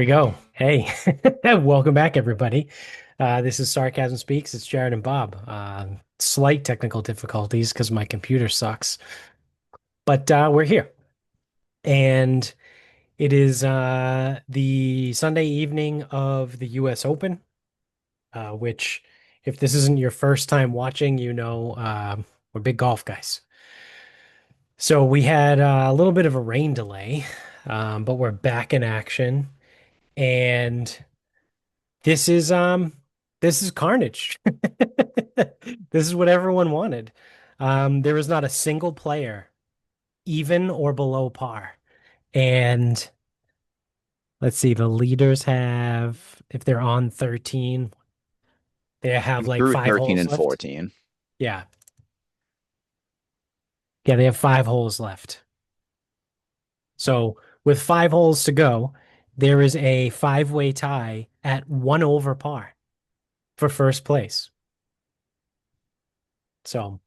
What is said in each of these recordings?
go. Hey, welcome back, everybody. This is Sarcasm Speaks. It's Jared and Bob. Slight technical difficulties because my computer sucks, but we're here. And it is the Sunday evening of the US Open, which, if this isn't your first time watching, we're big golf guys. So we had a little bit of a rain delay, but we're back in action. And This is um this is carnage. This is what everyone wanted. There is not a single player even or below par. And let's see, the leaders have, if they're on 13, they have I'm like through five 13 holes and left. 14. Yeah. Yeah, they have five holes left. So with five holes to go, there is a five-way tie at one over par for first place. So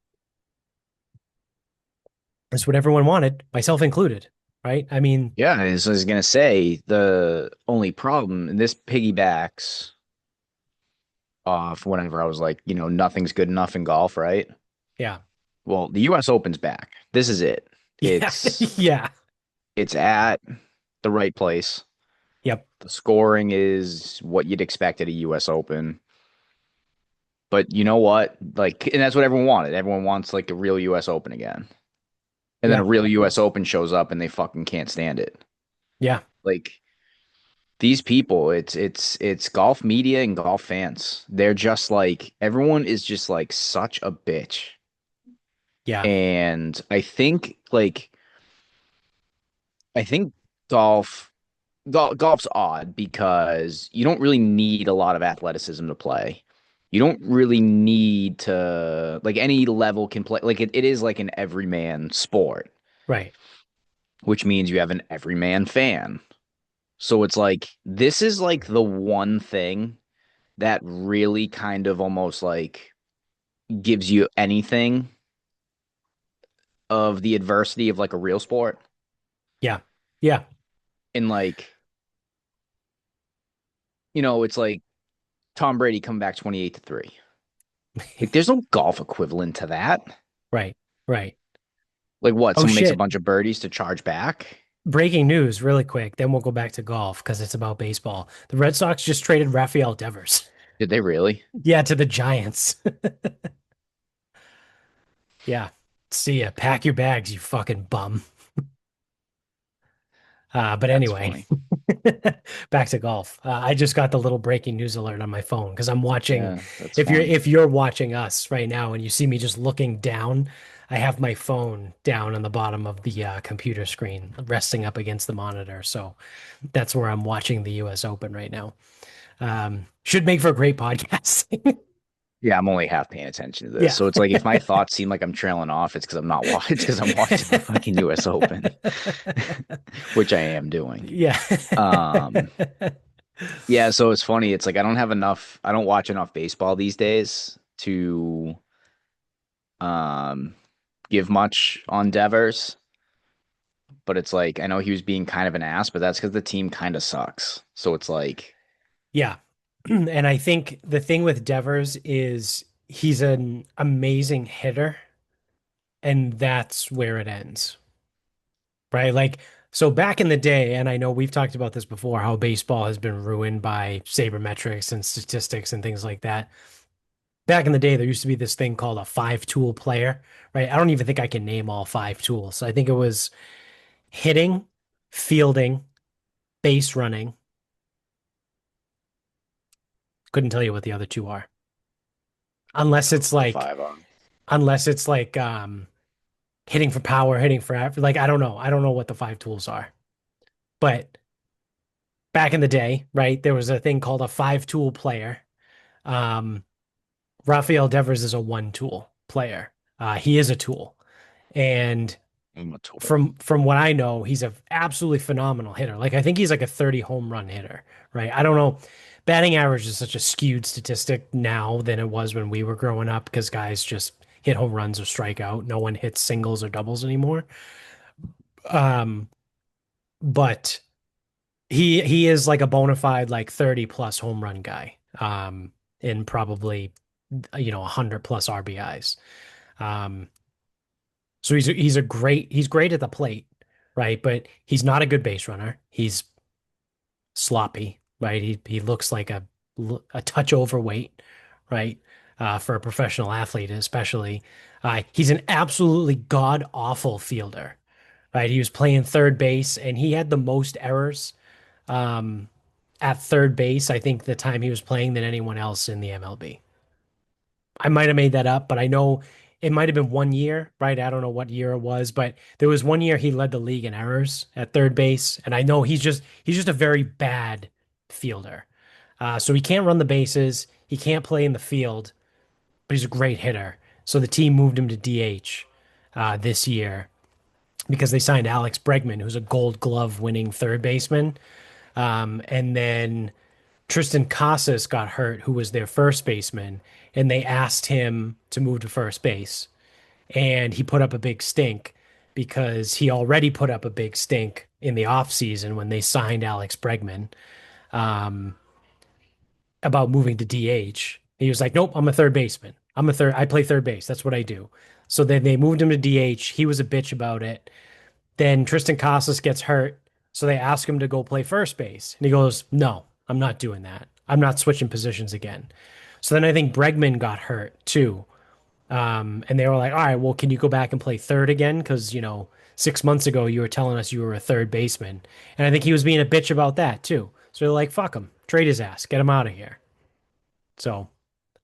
that's what everyone wanted, myself included, right? I mean, Yeah, I was gonna say the only problem, and this piggybacks off whenever I was like, nothing's good enough in golf, right? yeah. Well, the US Open's back. This is it. Yeah. It's Yeah. it's at the right place. Yep. The scoring is what you'd expect at a US Open. But you know what? Like, and that's what everyone wanted. Everyone wants like a real US Open again. And then a Yeah. real US Open shows up and they fucking can't stand it. Yeah. Like these people, it's golf media and golf fans. They're just like everyone is just like such a bitch. Yeah. And I think golf golf's odd because you don't really need a lot of athleticism to play. You don't really need to like any level can play like it is like an everyman sport, Right. which means you have an everyman fan. So it's like this is like the one thing that really kind of almost like gives you anything of the adversity of like a real sport. Yeah. Yeah. And like, it's like Tom Brady coming back 28 to 3. Like there's no golf equivalent to that. Right. Right. Like what? Oh Someone makes a shit. bunch of birdies to charge back? Breaking news really quick. Then we'll go back to golf because it's about baseball. The Red Sox just traded Rafael Devers. Did they really? Yeah, to the Giants. Yeah. See ya. Pack your bags, you fucking bum. But That's anyway, funny. back to golf. I just got the little breaking news alert on my phone because I'm watching. Yeah, that's If you're funny. if you're watching us right now and you see me just looking down, I have my phone down on the bottom of the computer screen, resting up against the monitor. So that's where I'm watching the U.S. Open right now. Should make for a great podcast. Yeah, I'm only half paying attention to this. Yeah. So it's like if my thoughts seem like I'm trailing off, it's because I'm not watching. It's because I'm watching the fucking US Open, which I am doing. Yeah. Um, yeah, so it's funny. It's like I don't watch enough baseball these days to um give much on Devers, but it's like I know he was being kind of an ass, but that's because the team kind of sucks. So it's like, Yeah. And I think the thing with Devers is he's an amazing hitter, and that's where it ends, right? Like, so back in the day, and I know we've talked about this before, how baseball has been ruined by sabermetrics and statistics and things like that. Back in the day, there used to be this thing called a five-tool player, right? I don't even think I can name all five tools. I think it was hitting, fielding, base running. Couldn't tell you what the other two are. Unless I don't know it's what the like, five are. unless it's like hitting for power, hitting for like I don't know. I don't know what the five tools are. But back in the day, right, there was a thing called a five tool player. Um, Rafael Devers is a one tool player. He is a tool. And I'm a tool. from what I know, he's a absolutely phenomenal hitter. Like I think he's like a 30 home run hitter, right? I don't know. Batting average is such a skewed statistic now than it was when we were growing up because guys just hit home runs or strike out. No one hits singles or doubles anymore. Um, but he is like a bona fide like 30 plus home run guy. And probably 100 plus RBIs. Um, so he's great at the plate, right? But he's not a good base runner. He's sloppy, right? He looks like a touch overweight, right? For a professional athlete, especially. He's an absolutely god awful fielder, right? He was playing third base and he had the most errors um, at third base, I think, the time he was playing than anyone else in the MLB. I might have made that up, but I know it might have been 1 year, right? I don't know what year it was, but there was 1 year he led the league in errors at third base, and I know he's just a very bad fielder. So he can't run the bases, he can't play in the field, but he's a great hitter. So the team moved him to DH this year because they signed Alex Bregman, who's a Gold Glove winning third baseman, and then Tristan Casas got hurt, who was their first baseman, and they asked him to move to first base. And he put up a big stink because he already put up a big stink in the offseason when they signed Alex Bregman about moving to DH. He was like, nope, I'm a third baseman. I play third base. That's what I do. So then they moved him to DH. He was a bitch about it. Then Tristan Casas gets hurt. So they ask him to go play first base. And he goes, no, I'm not doing that. I'm not switching positions again. So then I think Bregman got hurt too. And they were like, all right, well, can you go back and play third again? Because, 6 months ago, you were telling us you were a third baseman. And I think he was being a bitch about that too. So they're like, fuck him, trade his ass, get him out of here. So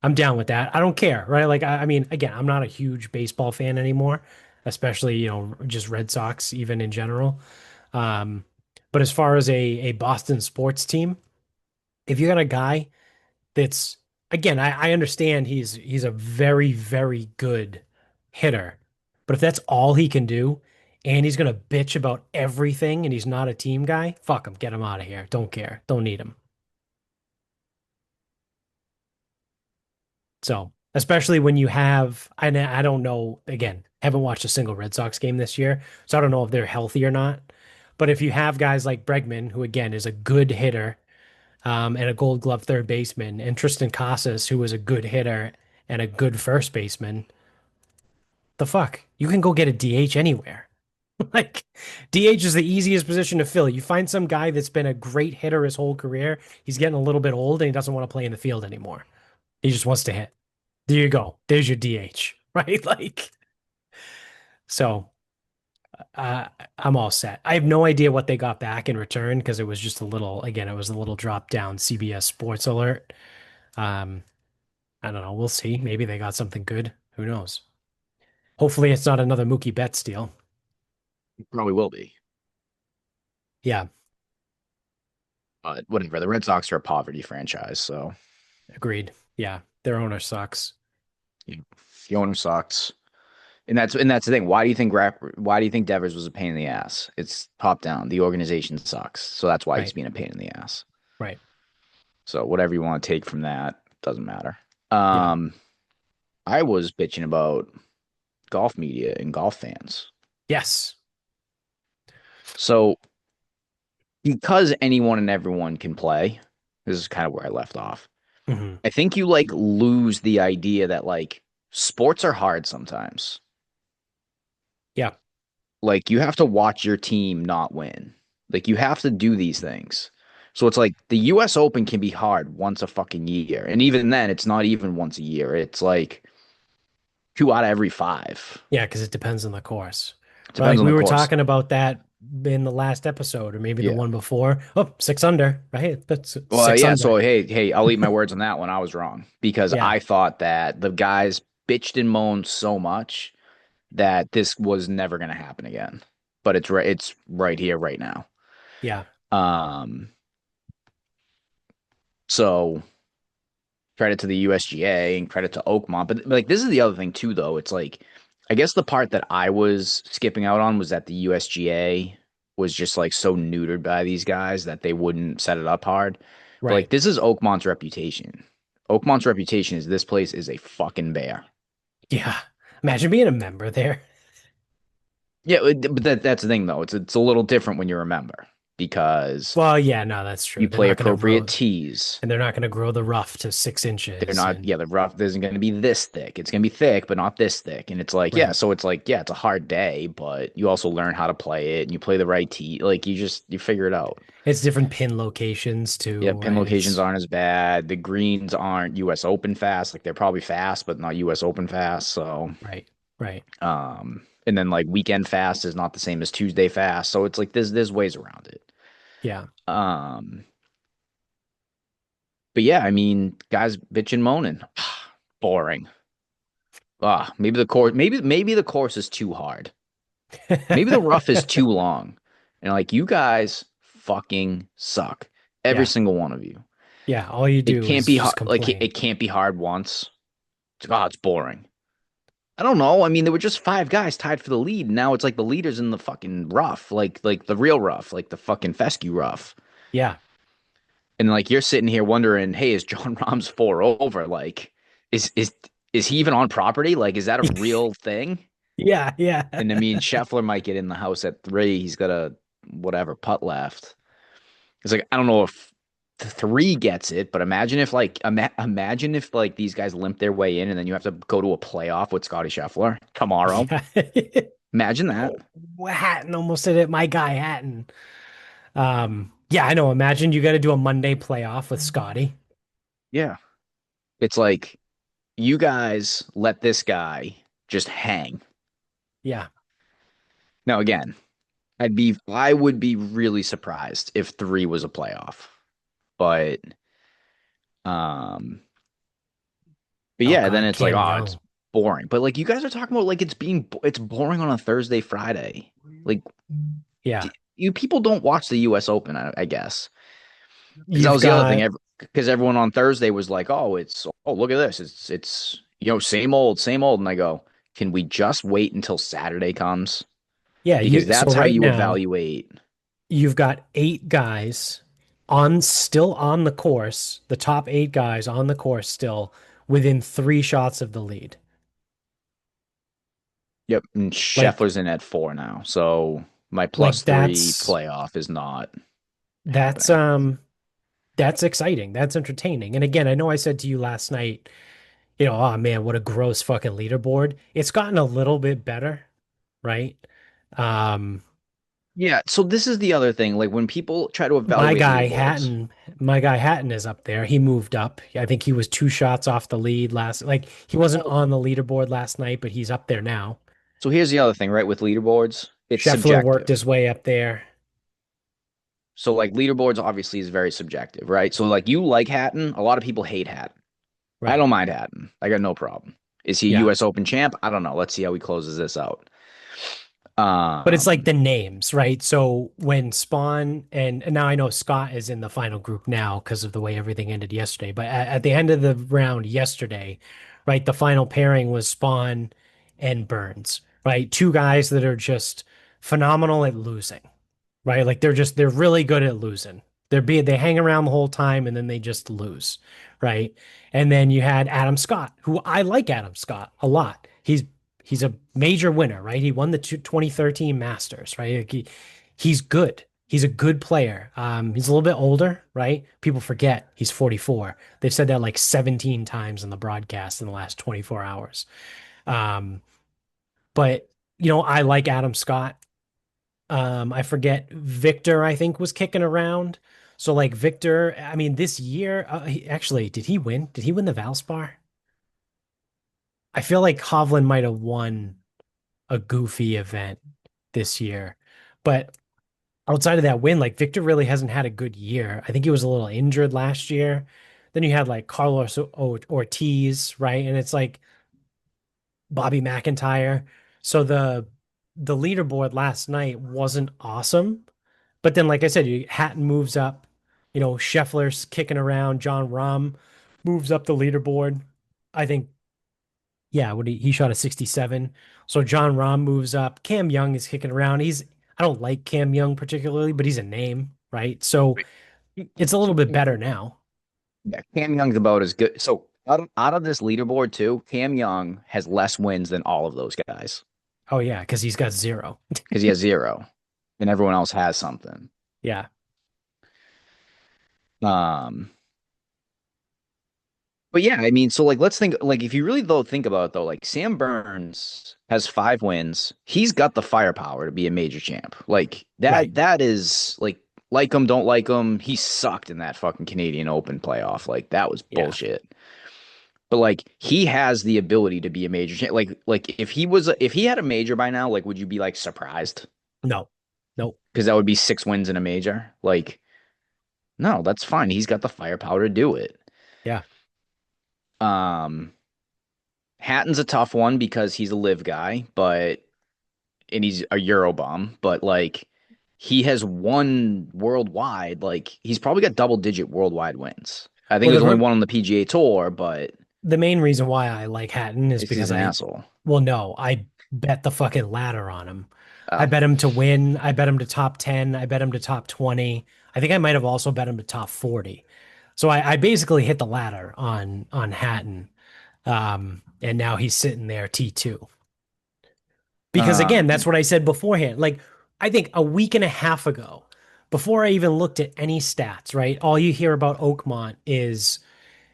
I'm down with that. I don't care, right? Like, I mean, again, I'm not a huge baseball fan anymore, especially, just Red Sox, even in general. Um, but as far as a Boston sports team, if you got a guy that's again, I understand he's a very, very good hitter, but if that's all he can do and he's gonna bitch about everything and he's not a team guy, fuck him, get him out of here. Don't care, don't need him. So, especially when you have, I don't know, again, haven't watched a single Red Sox game this year, so I don't know if they're healthy or not. But if you have guys like Bregman, who again is a good hitter, and a Gold Glove third baseman, and Tristan Casas, who was a good hitter and a good first baseman, the fuck? You can go get a DH anywhere. Like, DH is the easiest position to fill. You find some guy that's been a great hitter his whole career. He's getting a little bit old and he doesn't want to play in the field anymore. He just wants to hit. There you go. There's your DH, right? Like, so uh, I'm all set. I have no idea what they got back in return because it was just a little, again, it was a little drop down CBS Sports alert. Um, I don't know. We'll see. Maybe they got something good. Who knows? Hopefully, it's not another Mookie Betts deal. Probably will be. Yeah, But whatever. The Red Sox are a poverty franchise, so agreed. Yeah, their owner sucks. you, the owner sucks. And that's the thing. Why do you think Devers was a pain in the ass? It's top down. The organization sucks. So that's why he's Right, being a pain in the ass. right. So whatever you want to take from that doesn't matter. Yeah. Um, I was bitching about golf media and golf fans. Yes. So because anyone and everyone can play, this is kind of where I left off. Hmm. I think you like lose the idea that like sports are hard sometimes. Yeah. Like you have to watch your team not win. Like you have to do these things. So it's like the US Open can be hard once a fucking year. And even then, it's not even once a year. It's like two out of every five. Yeah, because it depends on the course. But Depends like on we the were course. talking about that in the last episode, or maybe the Yeah. one before. Oh, 6 under, right? That's Well, six yeah. under. So hey, I'll eat my words on that one. I was wrong because Yeah. I thought that the guys bitched and moaned so much that this was never going to happen again. But it's right here, right now. Yeah. Um, so credit to the USGA and credit to Oakmont. But like this is the other thing too, though. It's like I guess the part that I was skipping out on was that the USGA was just like so neutered by these guys that they wouldn't set it up hard. But like Right. this is Oakmont's reputation. Oakmont's reputation is this place is a fucking bear. Yeah. Imagine being a member there. Yeah, but that's the thing though. It's a little different when you remember. because Well, yeah, no, that's true. you They're play not going to appropriate grow, tees. and they're not going to grow the rough to 6 inches. And The rough isn't going to be this thick. It's going to be thick, but not this thick. And it's like, yeah, right, so it's like, yeah, it's a hard day, but you also learn how to play it and you play the right tee. Like you figure it out. it's different pin locations Yeah, too, pin right? locations It's aren't as bad. The greens aren't US Open fast. Like they're probably fast, but not US Open fast. So, right, right, and then like weekend fast is not the same as Tuesday fast. So it's like there's ways around it. yeah, Um, but yeah, I mean, guys bitching, moaning, boring. Maybe the course is too hard. Maybe the rough is too long. And like you guys fucking suck. Every yeah, single one of you. yeah. All you It do can't is be just hard. Like complain. it can't be hard once. It's boring. I don't know. I mean, there were just five guys tied for the lead. Now it's like the leader's in the fucking rough, like the real rough, like the fucking fescue rough. Yeah, And like you're sitting here wondering, hey, is John Rahm's four over? Like, is is is he even on property? Like, is that a real thing? yeah, yeah, And I mean, Scheffler might get in the house at 3. He's got a whatever putt left. It's like I don't know if the 3 gets it, but imagine if like these guys limp their way in, and then you have to go to a playoff with Scotty Scheffler tomorrow. yeah. Imagine that. Oh, Hatton almost did it. My guy Hatton. Yeah, I know. Imagine you got to do a Monday playoff with Scotty. Yeah, it's like you guys let this guy just hang. Yeah, Now again, I would be really surprised if 3 was a playoff, but um. But oh yeah, then God, it's like, Cam oh, it's Young. boring. But like you guys are talking about like it's boring on a Thursday, Friday. Like Yeah, you people don't watch the US Open, I guess. Because that you've was the other thing. got Because everyone on Thursday was like, oh look at this. It's same old. And I go, can we just wait until Saturday comes? yeah. Because You so that's how right you now evaluate. you've got 8 guys on still on the course. The top 8 guys on the course still within 3 shots of the lead. Yep. And Like Scheffler's in at 4 now. So my like +3 playoff is not that's happening. um that's exciting. That's entertaining. And again, I know I said to you last night, oh man, what a gross fucking leaderboard. It's gotten a little bit better, right? Um, Yeah, so this is the other thing. Like when people try to my evaluate guy leaderboards, Hatton, my guy Hatton is up there. He moved up. I think he was 2 shots off the lead last, like he wasn't well, on the leaderboard last night, but he's up there now. so here's the other thing, right? With leaderboards, it's Scheffler worked subjective. his way up there. So like leaderboards obviously is very subjective, right? So like you like Hatton, a lot of people hate Hatton. I Right. don't mind Hatton. I got no problem. Is he a Yeah. US Open champ? I don't know. Let's see how he closes this out. But it's like Um, the names, right? So when Spawn and now I know Scott is in the final group now because of the way everything ended yesterday. But at the end of the round yesterday, right, the final pairing was Spawn and Burns, right? 2 guys that are just phenomenal at losing, right? Like they're really good at losing. They hang around the whole time and then they just lose, right? And then you had Adam Scott, who I like Adam Scott a lot. He's a major winner, right? He won the 2013 Masters, right? Like he's good. He's a good player. He's a little bit older, right? People forget he's 44. They've said that like 17 times in the broadcast in the last 24 hours. Um, but I like Adam Scott. I forget Victor, I think was kicking around. So like Victor, I mean, this year, actually, did he win? Did he win the Valspar? I feel like Hovland might have won a goofy event this year, but outside of that win, like Victor really hasn't had a good year. I think he was a little injured last year. Then you had like Carlos Ortiz, right? And it's like Bobby McIntyre. So the leaderboard last night wasn't awesome. But then, like I said, Hatton moves up. Scheffler's kicking around. John Rahm moves up the leaderboard. I think, yeah, what he shot a 67. So John Rahm moves up. Cam Young is kicking around. I don't like Cam Young particularly, but he's a name, right? So it's a little bit better now. yeah, Cam Young's about as good. So out of this leaderboard too, Cam Young has less wins than all of those guys Oh yeah, because he's got 0. because he has 0, and everyone else has something. Yeah. Um, but yeah, I mean, so like let's think like if you really though think about it though, like Sam Burns has 5 wins. He's got the firepower to be a major champ. Like Right. that is like him, don't like him. He sucked in that fucking Canadian Open playoff. Like that was Yeah. bullshit. But like he has the ability to be a major champ. Like if he had a major by now, like would you be like surprised? No. Nope. Because that would be 6 wins in a major. Like no, that's fine. He's got the firepower to do it. Yeah. Um, Hatton's a tough one because he's a live guy, but and he's a Euro bum, but like he has won worldwide. Like he's probably got double digit worldwide wins. I think Well, there's only one on the PGA Tour, but the main reason why I like Hatton is he's because an asshole. well, no, I bet the fucking ladder on him. I Oh, bet him to win. I bet him to top 10. I bet him to top 20. I think I might have also bet him to top 40. So I basically hit the ladder on Hatton. And now he's sitting there T2. Because again, that's um, what I said beforehand. Like, I think a week and a half ago, before I even looked at any stats, right? All you hear about Oakmont is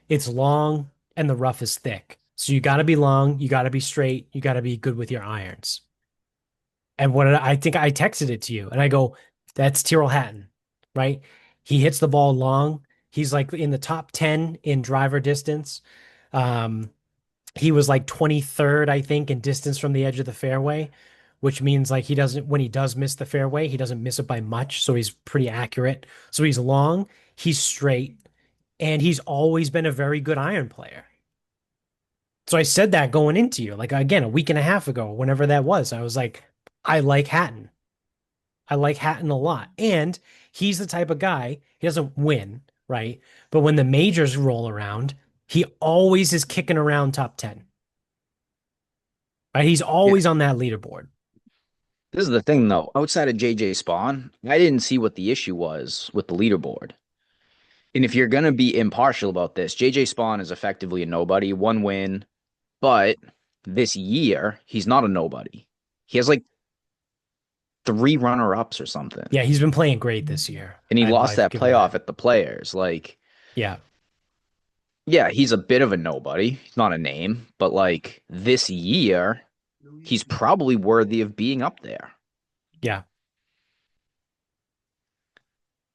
it's long and the rough is thick. So you got to be long, you got to be straight, you got to be good with your irons. And I think I texted it to you and I go, that's Tyrrell Hatton, right? He hits the ball long. He's like in the top 10 in driver distance. Um, he was like 23rd, I think, in distance from the edge of the fairway, which means like he doesn't, when he does miss the fairway, he doesn't miss it by much. So he's pretty accurate. So he's long, he's straight, and he's always been a very good iron player. So I said that going into you, like again, a week and a half ago, whenever that was, I was like, I like Hatton. I like Hatton a lot. And he's the type of guy, he doesn't win, right? But when the majors roll around, he always is kicking around top 10, right? He's yeah. always on that leaderboard. This is the thing though. Outside of JJ Spawn, I didn't see what the issue was with the leaderboard. And if you're gonna be impartial about this, JJ Spawn is effectively a nobody, 1 win, but this year he's not a nobody. He has like 3 runner-ups or something. Yeah, he's been playing great this year. And he lost I've that given that. playoff at the Players. Like, Yeah, yeah, he's a bit of a nobody. He's not a name, but like this year, he's probably worthy of being up there. yeah,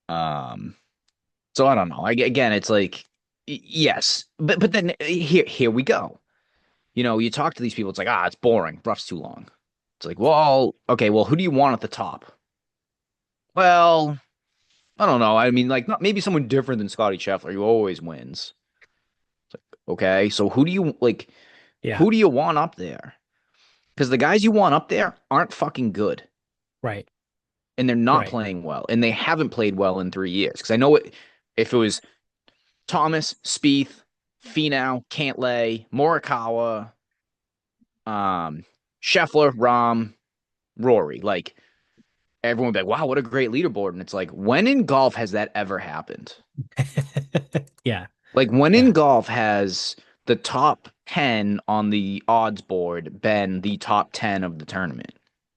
Um, so I don't know. Again, it's like yes, but then here we go. You know, you talk to these people, it's like, it's boring. Rough's too long. It's like, well, okay, well, who do you want at the top? Well, I don't know. I mean, like, not maybe someone different than Scotty Scheffler, who always wins. Okay, so who do you like? yeah. Who do you want up there? Because the guys you want up there aren't fucking good, Right, and they're not right, playing well, and they haven't played well in 3 years. Because I know it. If it was Thomas, Spieth, Finau, Cantlay, Morikawa, um, Scheffler, Rahm, Rory, like everyone would be like, "Wow, what a great leaderboard!" And it's like, when in golf has that ever happened? yeah, Like when in yeah, golf has the top 10 on the odds board been the top 10 of the tournament?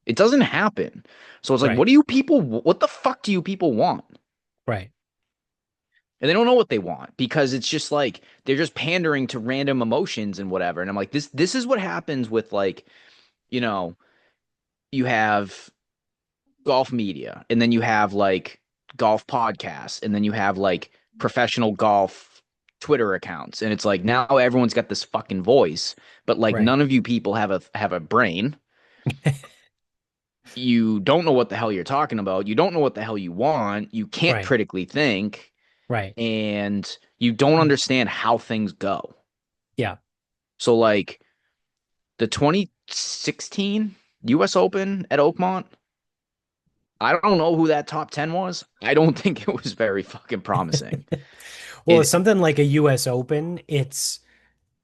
It doesn't happen. So it's like, right, what the fuck do you people want? right, And they don't know what they want because it's just like they're just pandering to random emotions and whatever. And I'm like, this is what happens with like, you know, you have golf media and then you have like golf podcasts and then you have like professional golf Twitter accounts and it's like now everyone's got this fucking voice but like right, none of you people have a brain. You don't know what the hell you're talking about. You don't know what the hell you want. You can't right, critically think right. and you don't understand how things go. Yeah. So like the 2016 US Open at Oakmont, I don't know who that top 10 was. I don't think it was very fucking promising. Well, it's It something like a US Open, it's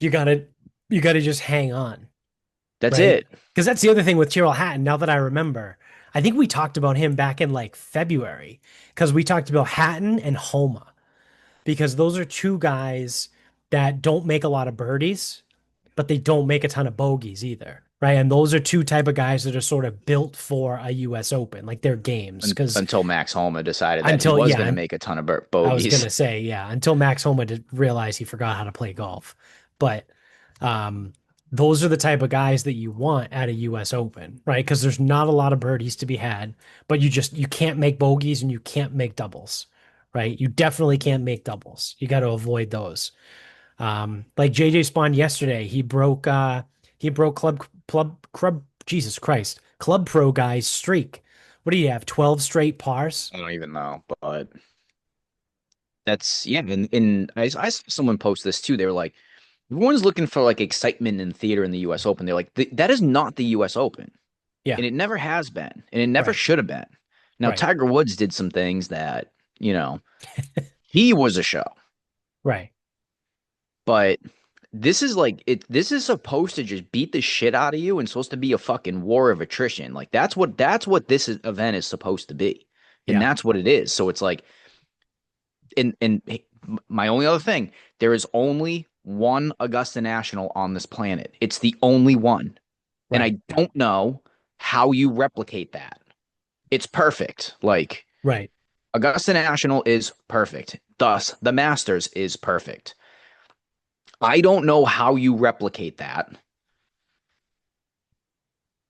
you gotta you gotta just hang on, That's right? it. Because that's the other thing with Tyrrell Hatton, now that I remember. I think we talked about him back in like February because we talked about Hatton and Homa because those are two guys that don't make a lot of birdies, but they don't make a ton of bogeys either. right? And those are two type of guys that are sort of built for a US Open, like their games. Because Until Max Homa decided that he until, was yeah, going to make a ton of I was bogeys. gonna say, yeah, until Max Homa did realize he forgot how to play golf. But um, those are the type of guys that you want at a US Open, right? Because there's not a lot of birdies to be had, but you can't make bogeys and you can't make doubles, right? You definitely can't make doubles. You got to avoid those. Like JJ Spawn yesterday, he broke club Jesus Christ, Club Pro guy's streak. What do you have? 12 straight pars? I don't even know, but that's yeah. And I saw someone post this too. They were like, everyone's looking for like excitement in theater in the U.S. Open. They're like, that is not the U.S. Open, Yeah, and it never has been, and it never right, should have been. Now right, Tiger Woods did some things that you know he was a show, right. but this is like it. This is supposed to just beat the shit out of you, and supposed to be a fucking war of attrition. Like that's what this event is supposed to be, and Yeah, that's what it is. So it's like and my only other thing, there is only one Augusta National on this planet. It's the only one. And right, I don't know how you replicate that. It's perfect. Like right. Augusta National is perfect. Thus, the Masters is perfect. I don't know how you replicate that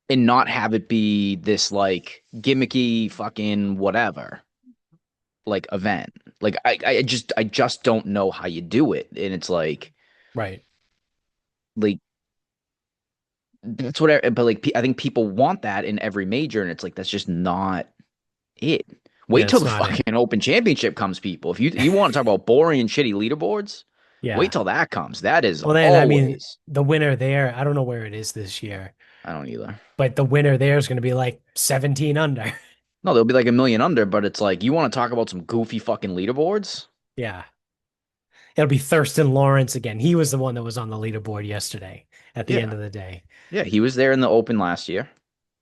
and not have it be this like gimmicky fucking whatever like event. Like I just don't know how you do it. And it's Right. like that's what but like I think people want that in every major, and it's like that's just not it. Yeah, Wait till it's the not it. fucking Open Championship comes, people. If you want to talk about boring and shitty leaderboards, wait Yeah. till that comes. That is Well, then, I mean, always. the winner there, I don't know where it is this year, I don't either. but the winner there is going to be like 17 under. No, they'll be like a million under, but it's like you want to talk about some goofy fucking leaderboards? Yeah. It'll be Thurston Lawrence again. He was the one that was on the leaderboard yesterday at the end Yeah, of the day. yeah. He was there in the Open last year.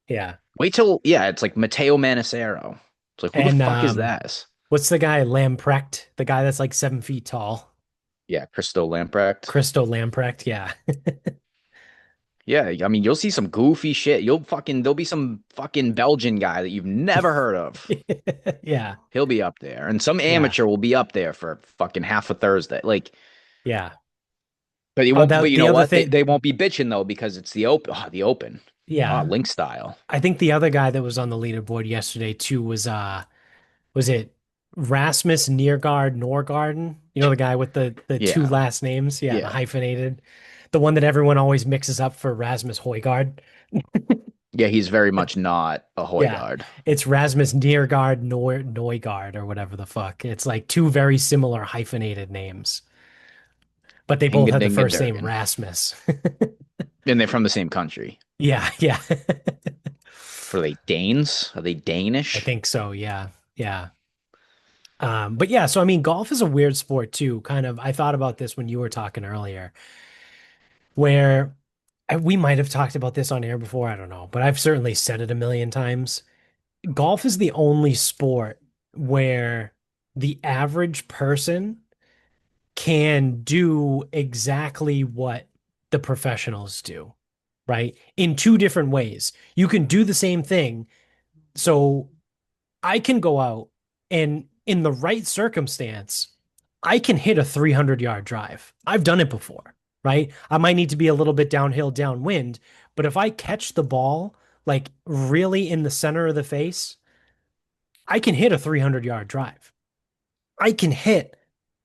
Yeah. Wait till yeah, it's like Matteo Manacero. It's like who the And fuck is that? what's the guy, Lamprecht, the guy that's like 7 feet tall? Yeah, Christo Lamprecht. Christo Lamprecht. Yeah. Yeah, I mean, you'll see some goofy shit. There'll be some fucking Belgian guy that you've never heard of. Yeah. He'll be up there, and some Yeah. amateur will be up there for fucking half a Thursday. Like, Yeah. but it Oh, won't. But that you the know other what? They thing. they won't be bitching though because it's the open. Oh, the open. Ah, Yeah. link style. I think the other guy that was on the leaderboard yesterday too was it Rasmus Niergaard Norgarden? You know the guy with the two Yeah, last names? Yeah, the yeah, hyphenated. The one that everyone always mixes up for Rasmus Højgaard. yeah. He's very much not a Yeah. Højgaard. It's Rasmus Niergaard Neugaard or whatever the fuck. It's like two very similar hyphenated names, but they both Hinga have the Dinga first name Durgan, Rasmus. and they're from the same country. Yeah, yeah. Are they Danes? Are they I Danish? think so, yeah. Yeah. But yeah, so I mean, golf is a weird sport too. Kind of, I thought about this when you were talking earlier, where we might have talked about this on air before. I don't know, but I've certainly said it a million times. Golf is the only sport where the average person can do exactly what the professionals do, right? In two different ways. You can do the same thing. So I can go out and in the right circumstance, I can hit a 300-yard drive. I've done it before, right? I might need to be a little bit downhill, downwind, but if I catch the ball like really in the center of the face, I can hit a 300-yard drive. I can hit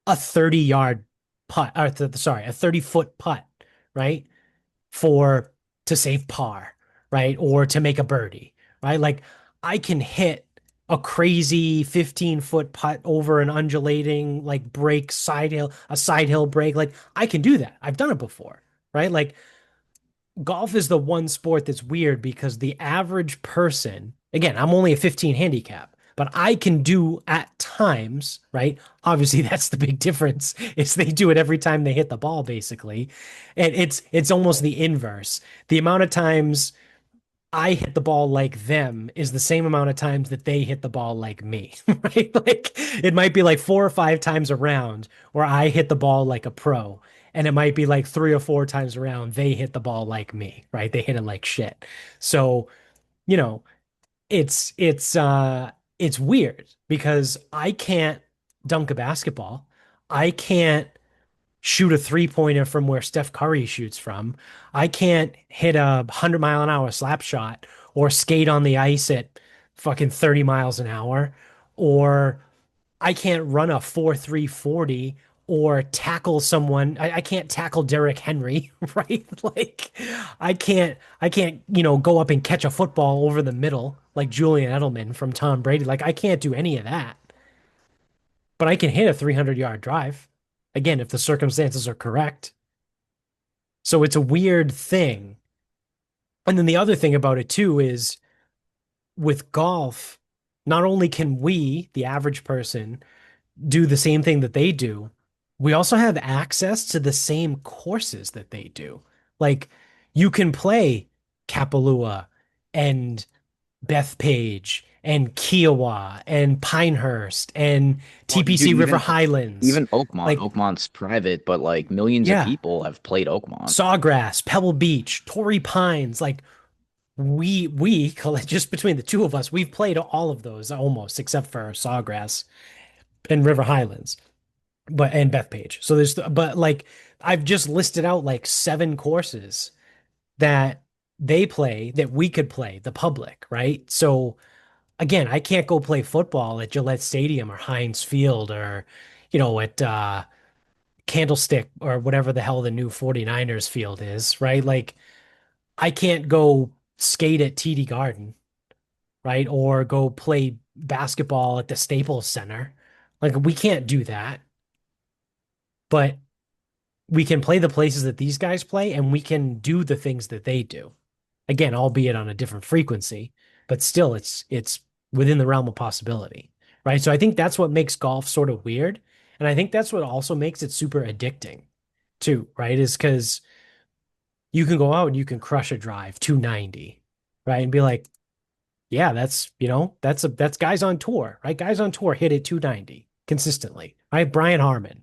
a 30-yard putt, or sorry, a 30-foot putt, right? For to save par, right? Or to make a birdie, right? Like I can hit a crazy 15-foot putt over an undulating like break side hill, a side hill break. Like I can do that. I've done it before, right? Like golf is the one sport that's weird because the average person, again, I'm only a 15 handicap, but I can do at times, right? Obviously, that's the big difference is they do it every time they hit the ball, basically. And it's almost the inverse. The amount of times I hit the ball like them is the same amount of times that they hit the ball like me, right? Like it might be like 4 or 5 times around where I hit the ball like a pro. and it might be like 3 or 4 times around they hit the ball like me, right? They hit it like shit. So, you know, it's weird because I can't dunk a basketball. I can't shoot a three-pointer from where Steph Curry shoots from. I can't hit a 100-mile-an-hour slap shot or skate on the ice at fucking 30 miles an hour, or I can't run a 4.340 or tackle someone. I can't tackle Derrick Henry, right? Like I can't, go up and catch a football over the middle like Julian Edelman from Tom Brady. Like I can't do any of that. But I can hit a 300-yard drive. Again, if the circumstances are correct. So it's a weird thing. And then the other thing about it too is with golf, not only can we, the average person, do the same thing that they do, we also have access to the same courses that they do. Like you can play Kapalua and Bethpage and Kiowa and Pinehurst and Well, dude, TPC River Highlands. even Oakmont. Like, Oakmont's private, but like millions of yeah, people have played Oakmont. Sawgrass, Pebble Beach, Torrey Pines. Like we just between the two of us, we've played all of those almost, except for Sawgrass and River Highlands. But and Bethpage. So but like I've just listed out like 7 courses that they play that we could play, the public, right? So again, I can't go play football at Gillette Stadium or Heinz Field or, at Candlestick or whatever the hell the new 49ers field is, right? Like I can't go skate at TD Garden, right? Or go play basketball at the Staples Center. Like we can't do that. But we can play the places that these guys play and we can do the things that they do. Again, albeit on a different frequency, but still it's within the realm of possibility. Right. So I think that's what makes golf sort of weird. And I think that's what also makes it super addicting too, right? Is because you can go out and you can crush a drive 290, right? And be like, yeah, that's guys on tour, right? Guys on tour hit it 290 consistently. Right. Brian Harmon,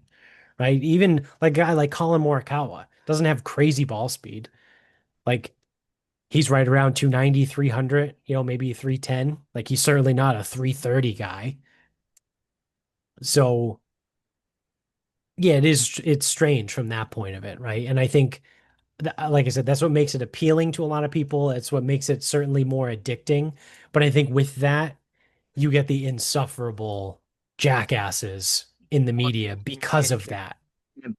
right? Even like a guy like Colin Morikawa doesn't have crazy ball speed. Like he's right around 290, 300, maybe 310. Like he's certainly not a 330 guy. So yeah, it's strange from that point of it, right? And I think like I said, that's what makes it appealing to a lot of people. It's what makes it certainly more addicting. But I think with that, you get the insufferable jackasses in the Well, media because of that. it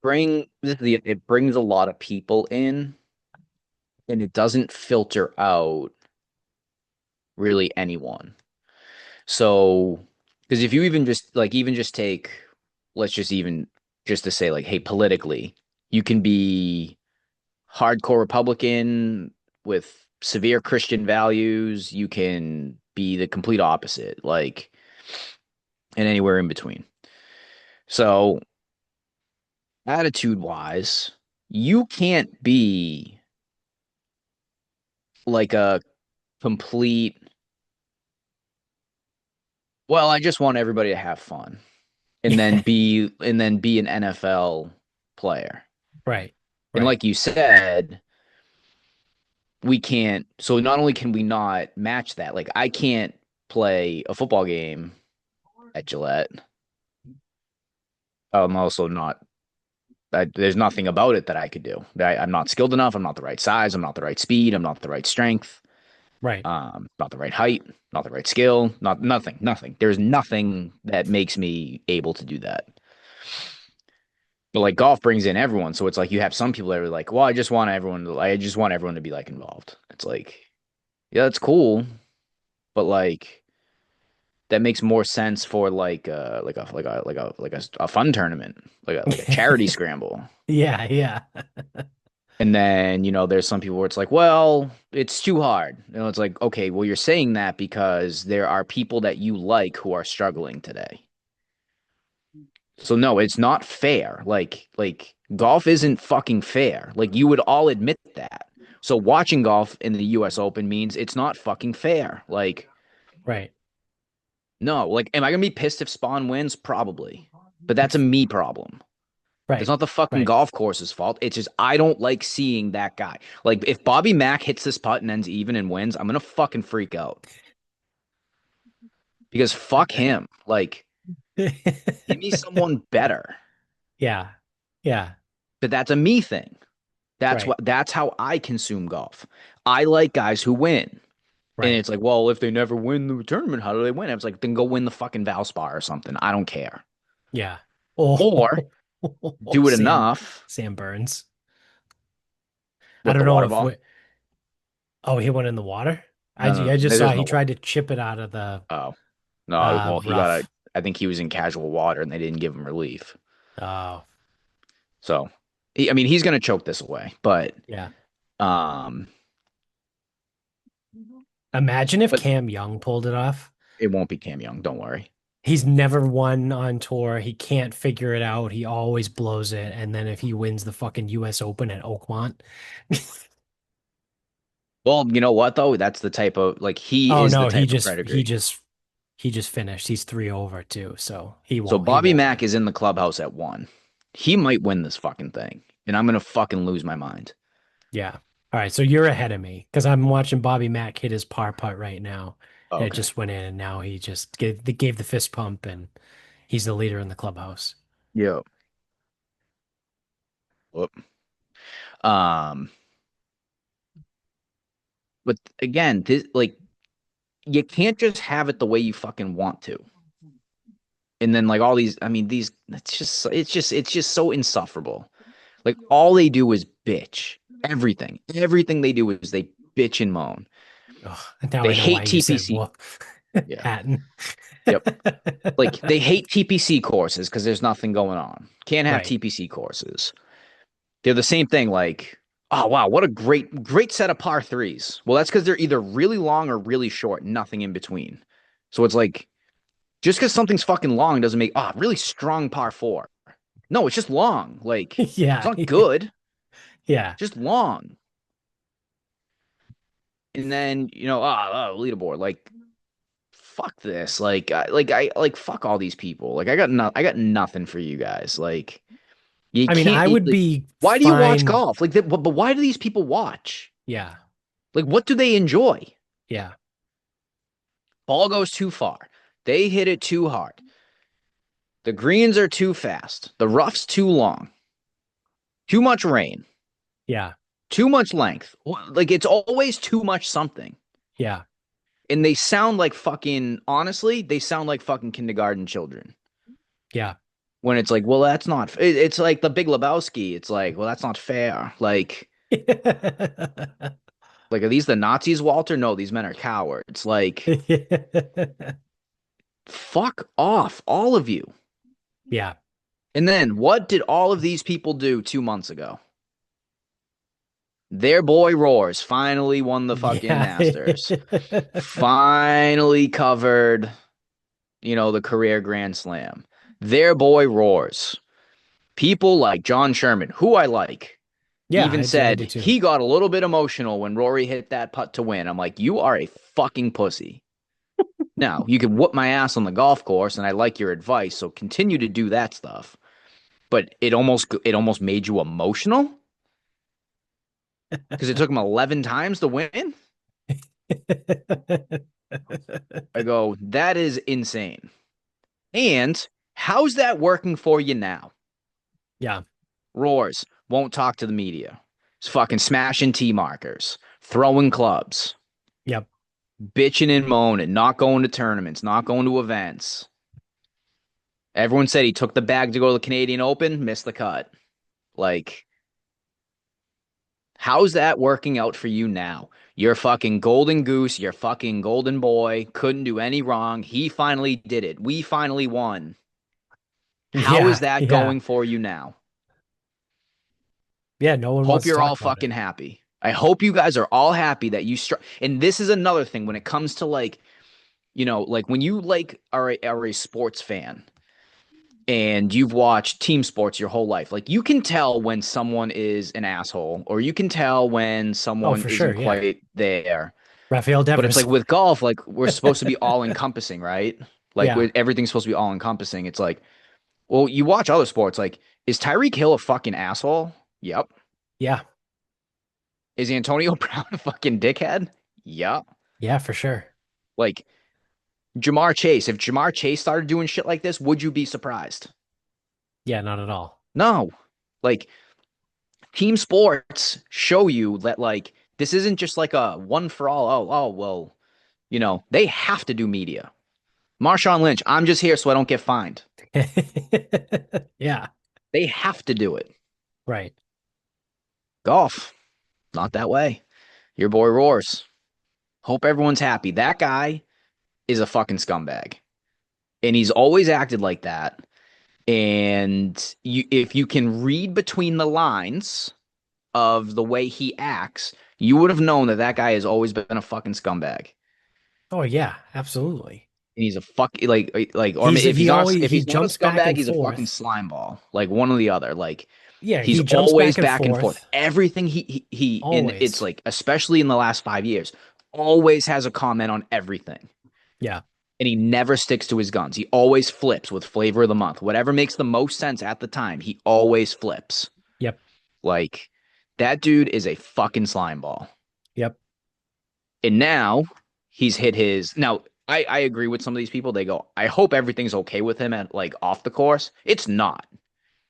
brings a lot of people in, and it doesn't filter out really anyone. So, because if you even just take, let's just even just to say like, hey, politically, you can be hardcore Republican with severe Christian values. You can be the complete opposite, like, and anywhere in between. So, attitude wise, you can't be like a complete, well, I just want everybody to have fun and then be an NFL player. Right. And Right. like you said, we can't, so not only can we not match that, like I can't play a football game at Gillette. I'm also not, there's nothing about it that I could do. I'm not skilled enough. I'm not the right size. I'm not the right speed. I'm not the right strength. Right. Not the right height, not the right skill, nothing. There's nothing that makes me able to do that. But like golf brings in everyone, so it's like you have some people that are like, well, I just want everyone to be like involved. It's like, yeah, that's cool, but like that makes more sense for a fun tournament, like a charity scramble. Yeah. Yeah. And then, there's some people where it's like, well, it's too hard. It's like, okay, well, you're saying that because there are people that you like who are struggling today. So no, it's not fair. Like golf isn't fucking fair. Like you would all admit that. So watching golf in the US Open means it's not fucking fair. Like Right. no, like am I gonna be pissed if Spawn wins? Probably. But that's a me problem. That's Right. not the fucking Right. golf course's fault. It's just I don't like seeing that guy. Like if Bobby Mack hits this putt and ends even and wins, I'm gonna fucking freak out because fuck him. Like give me someone better. Yeah. Yeah. But that's a me thing. Right. That's how I consume golf. I like guys who win. And Right. it's like, well, if they never win the tournament, how do they win? I was like, then go win the fucking Valspar or something. I don't care. Yeah. Oh, Or do it enough. Sam Burns. I What, the don't know water if ball? we, oh, he went in the water. No, no, I no, just saw there's he no tried water. to chip it out of the Oh, no. Well, he got a, rough. I think he was in casual water and they didn't give him relief. Oh, So, I mean, he's going to choke this away, yeah. um, Imagine if but Cam Young pulled it off. it won't be Cam Young. Don't worry. He's never won on tour. He can't figure it out. He always blows it. And then if he wins the fucking US Open at Oakmont. Well, you know what though? That's the type of like he Oh is the no, type of pedigree. he just finished. He's 3 over too, so So he Bobby won't Mack win. is in the clubhouse at 1. He might win this fucking thing, and I'm gonna fucking lose my mind. Yeah. All right, so you're ahead of me because I'm watching Bobby Mack hit his par putt right now. And it Okay. just went in, and now he just gave the fist pump, and he's the leader in the clubhouse. Yeah. Whoop. Um, but again, this like you can't just have it the way you fucking want to. And then like all these, I mean, these it's just so insufferable. Like all they do is bitch. Everything. Everything they do is they bitch and moan. Oh, now They I know why hate you said TPC. well, Yeah. Hatton. Yep. Like they hate TPC courses because there's nothing going on. Can't have Right. TPC courses. They're the same thing. Like, oh wow, what a great set of par threes. Well, that's because they're either really long or really short, nothing in between. So it's like just because something's fucking long doesn't make really strong par four. No, it's just long. Like it's Yeah. not good, Yeah. just long. And then leaderboard. Like fuck this. Like fuck all these people. Like I got nothing for you guys. Like you I mean, can't. I would be Why do you watch fine. golf? Like, but why do these people watch? Yeah. Like, what do they enjoy? Yeah. Ball goes too far. They hit it too hard. The greens are too fast. The rough's too long. Too much rain. Yeah. Too much length. Like, it's always too much something. Yeah. And they sound like fucking, honestly, they sound like fucking kindergarten children. Yeah. When it's like, well, that's not, it's like the Big Lebowski. It's like, well, that's not fair. Like, are these the Nazis, Walter? No, these men are cowards. Like, fuck off, all of you. Yeah. And then what did all of these people do 2 months ago? Their boy Roars finally won the fucking Yeah. Masters. Finally covered, the career Grand Slam. Their boy Roars. People like John Sherman, who I like, Yeah, even I do said too. he got a little bit emotional when Rory hit that putt to win. I'm like, you are a fucking pussy. Now, you can whoop my ass on the golf course, and I like your advice, so continue to do that stuff. But it almost made you emotional because it took him 11 times to win. I go, that is insane. And how's that working for you now? Yeah. Roars won't talk to the media. He's fucking smashing tee markers, throwing clubs, Yep. bitching and moaning, not going to tournaments, not going to events. Everyone said he took the bag to go to the Canadian Open, missed the cut. Like, how's that working out for you now? You're fucking golden goose, you're fucking golden boy, couldn't do any wrong. He finally did it. We finally won. How is Yeah. that Yeah. going for you now? Yeah. No one Hope wants to you're talk all about it. fucking happy. I hope you guys are all happy that you struck. And this is another thing when it comes to like when you are a sports fan and you've watched team sports your whole life, like you can tell when someone is an asshole or you can tell when Oh, someone for isn't sure. Yeah. quite there. Rafael But it's Devers. like with golf, like we're supposed to be all encompassing, right? Like Yeah. everything's supposed to be all encompassing. It's like, well, you watch other sports, like Is Tyreek Hill a fucking asshole? Yep. Yeah. Is Antonio Brown a fucking dickhead? Yep. Yeah, for sure. Like Jamar Chase, if Jamar Chase started doing shit like this, would you be surprised? Yeah, not at all. No. Like team sports show you that like this isn't just like a one for all. Oh, well, they have to do media. Marshawn Lynch, I'm just here so I don't get fined. Yeah, They have to do it. right. Golf, not that way. Your boy roars. Hope everyone's happy. That guy is a fucking scumbag. And he's always acted like that. And if you can read between the lines of the way he acts, you would have known that that guy has always been a fucking scumbag. Oh yeah, absolutely. And he's a fuck or if He always if he he's not a jumps back scumbag, and he's a fucking forth. slime ball, like one or the other. Like Yeah, he's he jumps always back and back and forth. forth Everything he and it's always. like especially in the last 5 years, always has a comment on everything. Yeah. And he never sticks to his guns. He always flips with flavor of the month. Whatever makes the most sense at the time, he always flips. Yep. Like that dude is a fucking slime ball. Yep. And now he's hit his. Now, I agree with some of these people. They go, I hope everything's okay with him at like off the course. It's not.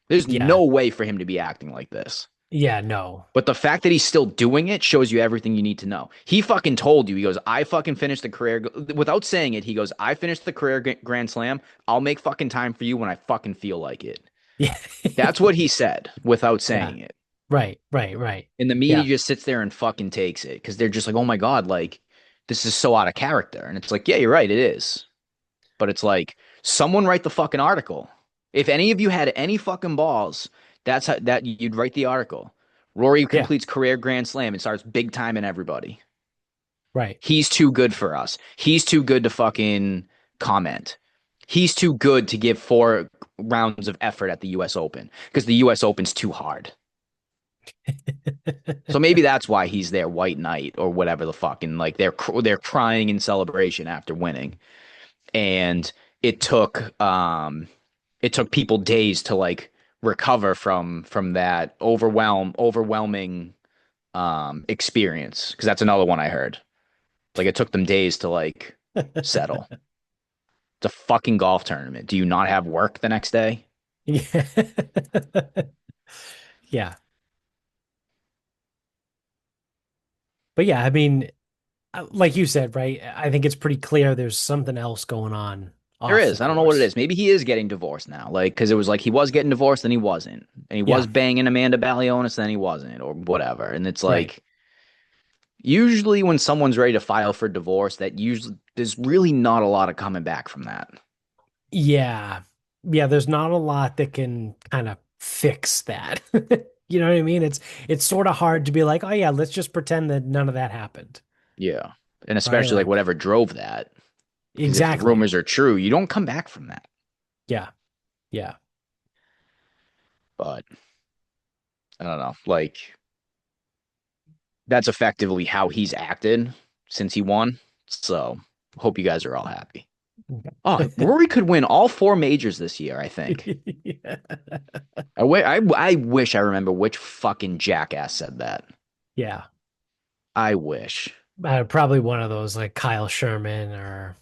There's Yeah. no way for him to be acting like this. Yeah, no. But the fact that he's still doing it shows you everything you need to know. He fucking told you. He goes, I fucking finished the career without saying it. He goes, I finished the career grand slam. I'll make fucking time for you when I fucking feel like it. Yeah. That's what he said without Yeah. saying it. Right, right, right. And the media Yeah. just sits there and fucking takes it because they're just like, oh my God, like this is so out of character. And it's like, yeah, you're right, it is. But it's like, someone write the fucking article. If any of you had any fucking balls, that's how that you'd write the article. Rory Yeah. completes career grand slam and starts big time in everybody. Right. He's too good for us. He's too good to fucking comment. He's too good to give 4 rounds of effort at the US Open because the US Open's too hard. So maybe that's why he's their white knight or whatever the fucking like they're crying in celebration after winning. And it took it took people days to like recover from that overwhelming experience because that's another one I heard. Like it took them days to like settle. It's a fucking golf tournament. Do you not have work the next day? Yeah. Yeah. But yeah, I mean, like you said, right? I think it's pretty clear there's something else going on There off the is. I don't know what it course. is. Maybe he is getting divorced now. Like, because it was like he was getting divorced, then he wasn't. And he was Yeah. banging Amanda Balionis, then he wasn't, or whatever. And it's Right. like, usually when someone's ready to file for divorce, that usually there's really not a lot of coming back from that. Yeah. Yeah, there's not a lot that can kind of fix that. You know what I mean? It's sort of hard to be like, "Oh yeah, let's just pretend that none of that happened." Yeah. And Right? especially like Like whatever drove that. Because if the exactly. rumors are true, you don't come back from that. Yeah. Yeah. But I don't know. Like, that's effectively how he's acted since he won. So hope you guys are all happy. Oh, Rory could win all 4 majors this year, I think. I wish I remember which fucking jackass said that. Yeah. I wish. Probably one of those like Kyle Sherman or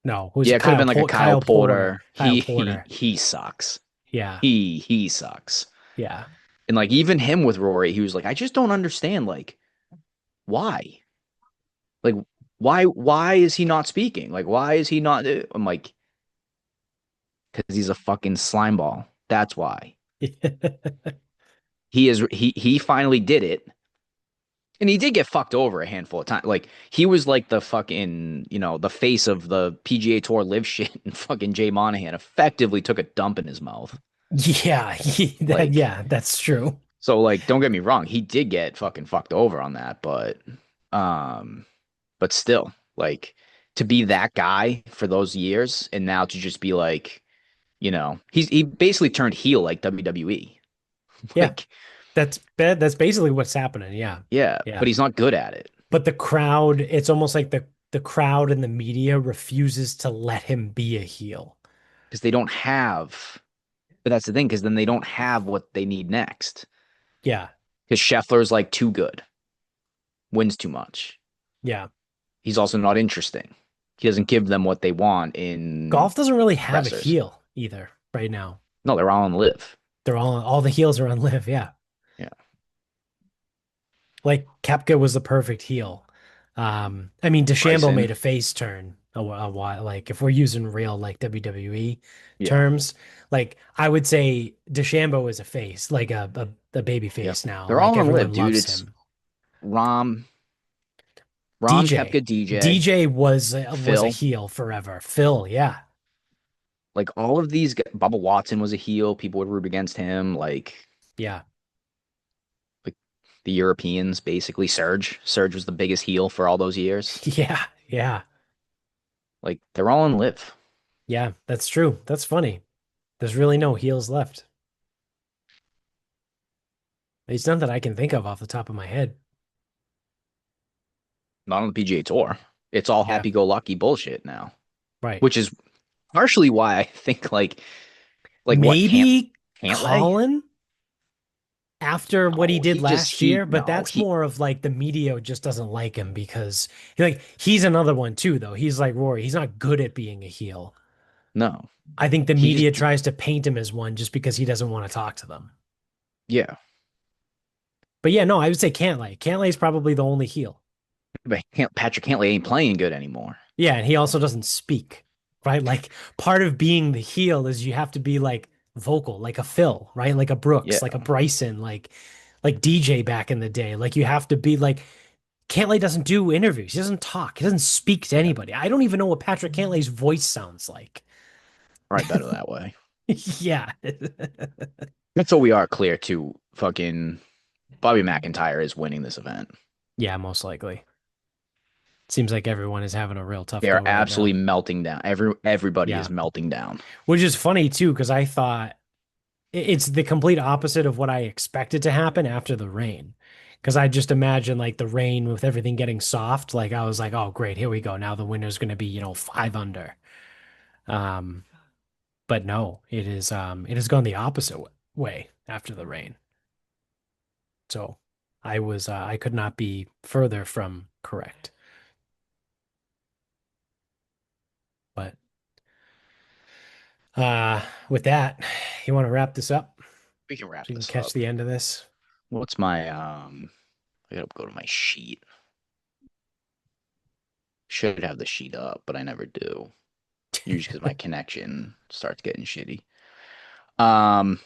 no, who's Yeah, it? it could have been like a Kyle Kyle Porter. Porter. Kyle He he Porter. he sucks. Yeah. He sucks. Yeah. And like even him with Rory, he was like, I just don't understand like why? Like why is he not speaking? Like why is he not I'm like cuz he's a fucking slime ball. That's why. He finally did it. And he did get fucked over a handful of times. Like he was like the fucking, the face of the PGA Tour live shit and fucking Jay Monahan effectively took a dump in his mouth. Yeah, Like yeah, that's true. so like don't get me wrong, he did get fucking fucked over on that, um but still, like to be that guy for those years and now to just be like, he basically turned heel like WWE. Yeah. Like That's basically what's happening. Yeah. yeah, Yeah. but he's not good at it But the crowd, it's almost like the crowd and the media refuses to let him be a heel. because they don't have But that's the thing, because then they don't have what they need next. Yeah. Because Scheffler's like too good, wins too much. Yeah. He's also not interesting. He doesn't give them what they want in Golf doesn't really have a pressers. heel either right now. No, they're all on live. They're all the heels are on live. Yeah. Yeah. Like Kepka was the perfect heel. I mean, DeChambeau Bryson. made a face turn a while. Like if we're using real like WWE Yeah. terms, like I would say DeChambeau is a face, like a baby Yeah. face now. They're all Like on live, everyone dude. loves It's him. Rom, DJ, Kepka, DJ, DJ was a Phil. heel forever. Phil, yeah, Like all of these, Bubba Watson was a heel. People would root against him. yeah, Like the Europeans, basically. Surge was the biggest heel for all those years. yeah, yeah, Like they're all on live. yeah. That's true. That's funny. There's really no heels left. It's none that I can think of off the top of my head. Not on the PGA Tour. It's all Yeah, happy-go-lucky bullshit now, right. which is partially why I think what Maybe Cantlay? Colin after what he No, did last year, but no, that's more of like the media just doesn't like him because like he's another one too, though. He's like Rory. He's not good at being a heel. no. I think the He just media tries to paint him as one just because he doesn't want to talk to them. Yeah. But yeah, no, I would say Cantlay. Cantlay's probably the only heel. But Patrick Cantlay ain't playing good anymore. Yeah, and he also doesn't speak, right? Like part of being the heel is you have to be like vocal, like a Phil, right? Like a Brooks, like a Yeah. Bryson, like DJ back in the day. Like you have to be like Cantlay doesn't do interviews. He doesn't talk. He doesn't speak to Yeah. anybody. I don't even know what Patrick Cantlay's voice sounds like. Probably better that way. Yeah. That's what we are clear to. Fucking Bobby McIntyre is winning this event. Yeah, most likely. Seems like everyone is having a real tough They are go right now. absolutely melting down. Everybody is Yeah. melting down. Which is funny too, because I thought it's the complete opposite of what I expected to happen after the rain. Because I just imagined like the rain with everything getting soft. Like I was like, oh great, here we go. Now the winner's gonna be, 5 under. Um, but no, it has gone the opposite way after the rain. So I could not be further from correct. But with that, you want to wrap this up We can wrap so you can this catch up. the end of this? What's my I gotta go to my sheet. Should have the sheet up, but I never do. Usually because my connection starts getting shitty. Um,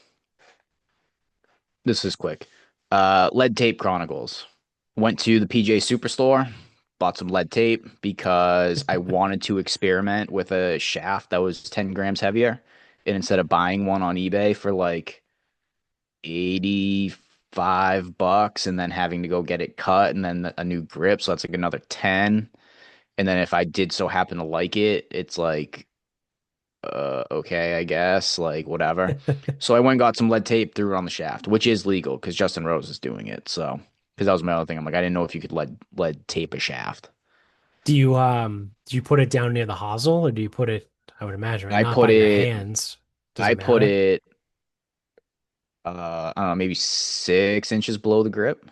this is quick. Lead tape chronicles. Went to the PJ Superstore, bought some lead tape because I wanted to experiment with a shaft that was 10 grams heavier. And instead of buying one on eBay for like 85 bucks and then having to go get it cut and then a new grip, so that's like another 10. And then if I did so happen to like it, it's like okay, I guess, like whatever. So I went and got some lead tape, threw it on the shaft, which is legal because Justin Rose is doing it. So, because that was my other thing. I'm like, I didn't know if you could lead tape a shaft. Do you put it down near the hosel or do you put it, I would imagine, right? I Not put by your it, hands. Does I it put matter? it, I don't know, maybe 6 inches below the grip,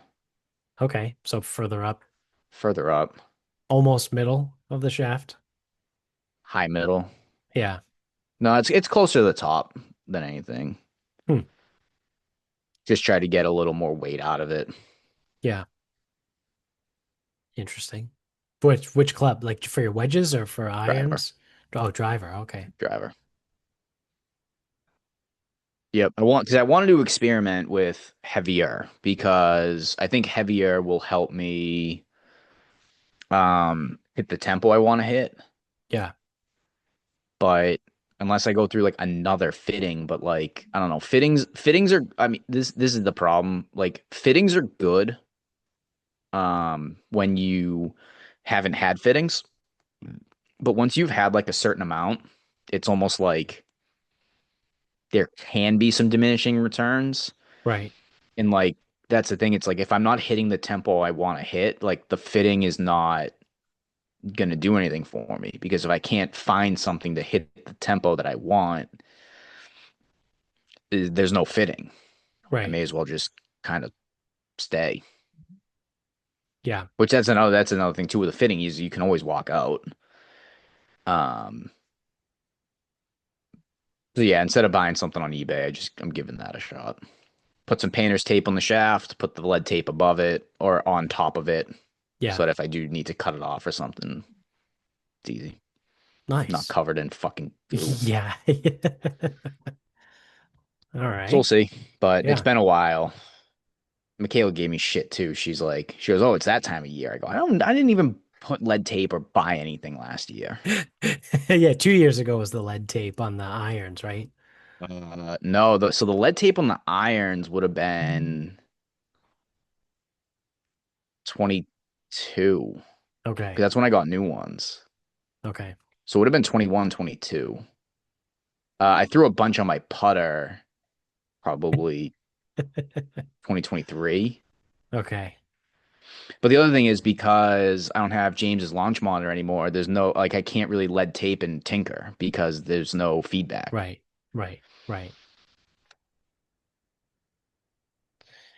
Okay, so further up, further up, almost middle of the shaft. high middle. Yeah. No, it's closer to the top than anything. Hmm. Just try to get a little more weight out of it. Yeah. Interesting. Which club? Like for your wedges or for Driver, irons? Oh, driver. Okay. driver. Yep, I wanted to experiment with heavier because I think heavier will help me hit the tempo I want to hit. Yeah. But unless I go through like another fitting, but like I don't know, fittings are I mean this is the problem. Like fittings are good when you haven't had fittings, but once you've had like a certain amount, it's almost like there can be some diminishing returns. Right. And like that's the thing. It's like if I'm not hitting the tempo I want to hit, like the fitting is not gonna do anything for me because if I can't find something to hit the tempo that I want, there's no fitting. I Right. may as well just kind of stay. Yeah. Which that's another thing too with the fitting is you can always walk out. Um, so yeah, instead of buying something on eBay, I'm giving that a shot. Put some painter's tape on the shaft, put the lead tape above it or on top of it, Yeah. so that if I do need to cut it off or something, it's easy. Not Nice. covered in fucking goo. Yeah. All So we'll right. see. But it's Yeah. been a while. Michaela gave me shit too. She goes, "Oh, it's that time of year." I didn't even put lead tape or buy anything last year. Yeah, 2 years ago was the lead tape on the irons, right? No, so the lead tape on the irons would have been 22, Okay. because that's when I got new ones. Okay. So it would have been 21, 22. I threw a bunch on my putter, probably 2023. Okay. But the other thing is because I don't have James's launch monitor anymore, there's no, like, I can't really lead tape and tinker because there's no feedback. Right. Right. Right.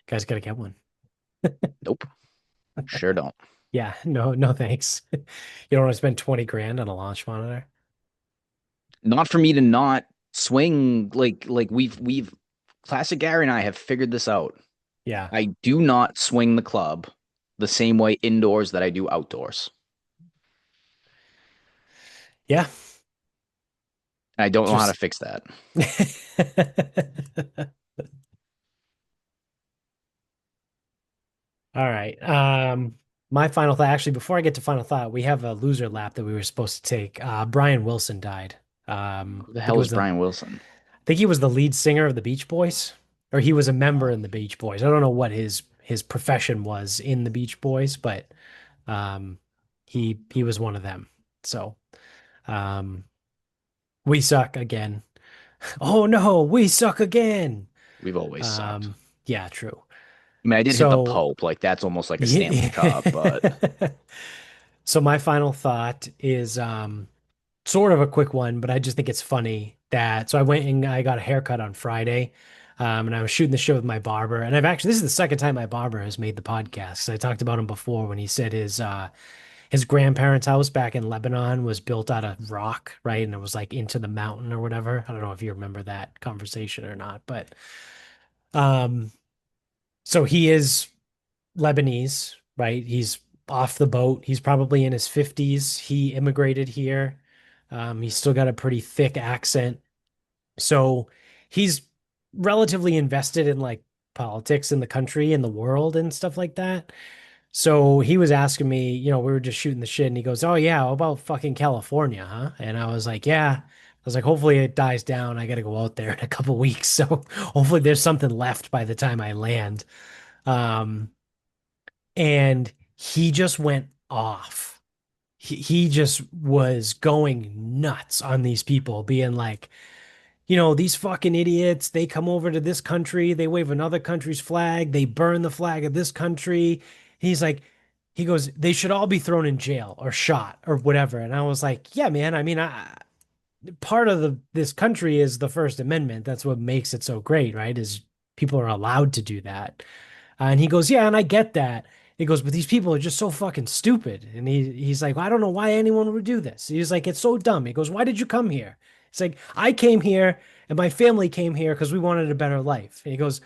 Guys gotta get one. Nope, sure don't. Yeah, no, no thanks. You don't want to spend 20 grand on a launch monitor? Not for me to not swing like we've Classic Gary and I have figured this out. Yeah. I do not swing the club the same way indoors that I do outdoors. Yeah. And I don't know how to Just fix that. all right. My final thought, actually, before I get to final thought, we have a loser lap that we were supposed to take. Brian Wilson died. Who the I think it hell is was Brian Wilson? I think he was the lead singer of the Beach Boys, or he was a member in the Beach Boys. I don't know what his profession was in the Beach Boys, but um, he was one of them. So um, we suck again. Oh no, we suck again. We've always sucked. Um, yeah, true. I mean, I did hit the So Pope, like that's almost like a Stanley Cup, but yeah. So my final thought is sort of a quick one, but I just think it's funny that so I went and I got a haircut on Friday. And I was shooting the show with my barber. And this is the second time my barber has made the podcast. I talked about him before when he said his grandparents' house back in Lebanon was built out of rock, right? And it was like into the mountain or whatever. I don't know if you remember that conversation or not, but um so he is Lebanese, right? He's off the boat. He's probably in his 50s. He immigrated here. He's still got a pretty thick accent. So he's relatively invested in like politics in the country and the world and stuff like that. So he was asking me, we were just shooting the shit and he goes, "Oh yeah, how about fucking California, huh?" And I was like, "Yeah." I was like, "Hopefully it dies down. I got to go out there in a couple weeks. So hopefully there's something left by the time I land." Um, and he just went off. He just was going nuts on these people, being like, these fucking idiots, they come over to this country, they wave another country's flag, they burn the flag of this country. He's like, he goes, they should all be thrown in jail or shot or whatever. And I was like, yeah, man, I mean, part of this country is the First Amendment. That's what makes it so great, right? Is people are allowed to do that. And he goes, yeah, and I get that. He goes, but these people are just so fucking stupid. And he's like, well, I don't know why anyone would do this. He's like, it's so dumb. He goes, why did you come here? It's like, I came here and my family came here because we wanted a better life. And he goes,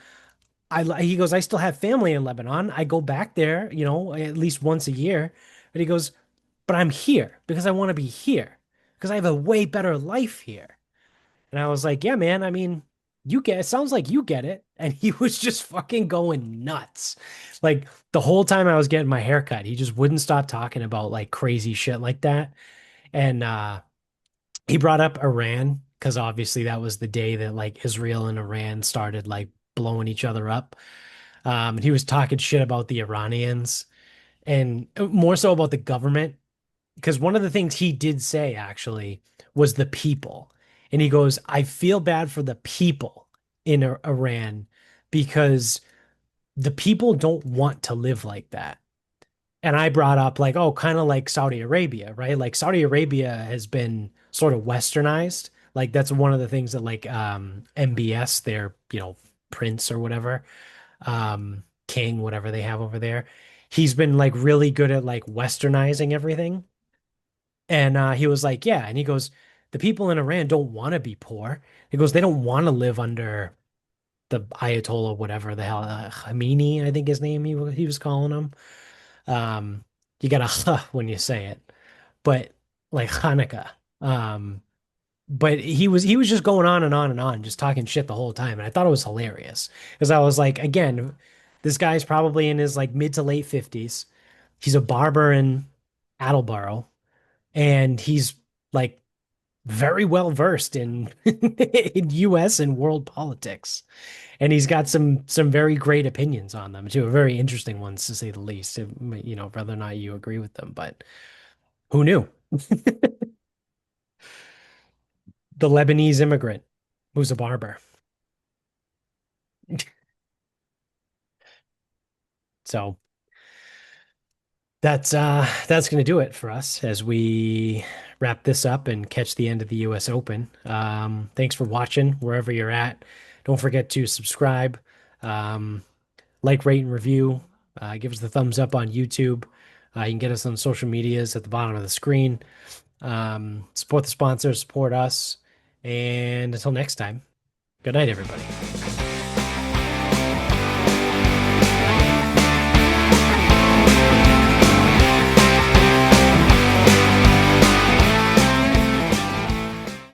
I still have family in Lebanon. I go back there, at least once a year. But he goes, but I'm here because I want to be here because I have a way better life here. And I was like, yeah, man, I mean, it sounds like you get it. And he was just fucking going nuts. Like the whole time I was getting my hair cut, he just wouldn't stop talking about like crazy shit like that. And he brought up Iran because obviously that was the day that like Israel and Iran started like blowing each other up. And he was talking shit about the Iranians and more so about the government because one of the things he did say actually was the people. And he goes, I feel bad for the people in Iran because the people don't want to live like that. And I brought up like, oh, kind of like Saudi Arabia, right? Like Saudi Arabia has been sort of westernized. Like that's one of the things that like MBS, their, prince or whatever, king, whatever they have over there. He's been like really good at like westernizing everything. And he was like, yeah, and he goes, the people in Iran don't want to be poor. He goes, they don't want to live under the Ayatollah, whatever the hell, Khamenei, I think his name he was calling him. Um, you got a huh when you say it, but like Hanukkah. Um, but he was just going on and on and on, just talking shit the whole time, and I thought it was hilarious because I was like, again, this guy's probably in his like mid to late 50s. He's a barber in Attleboro, and he's like very well versed in in US and world politics. And he's got some very great opinions on them too, very interesting ones to say the least. Whether or not you agree with them, but who knew? The Lebanese immigrant who's a barber. So that's gonna do it for us as we wrap this up and catch the end of the US Open. Thanks for watching wherever you're at. Don't forget to subscribe, um, like, rate, and review. Give us the thumbs up on YouTube. You can get us on social medias at the bottom of the screen. Support the sponsors, support us. And until next time, good night, everybody.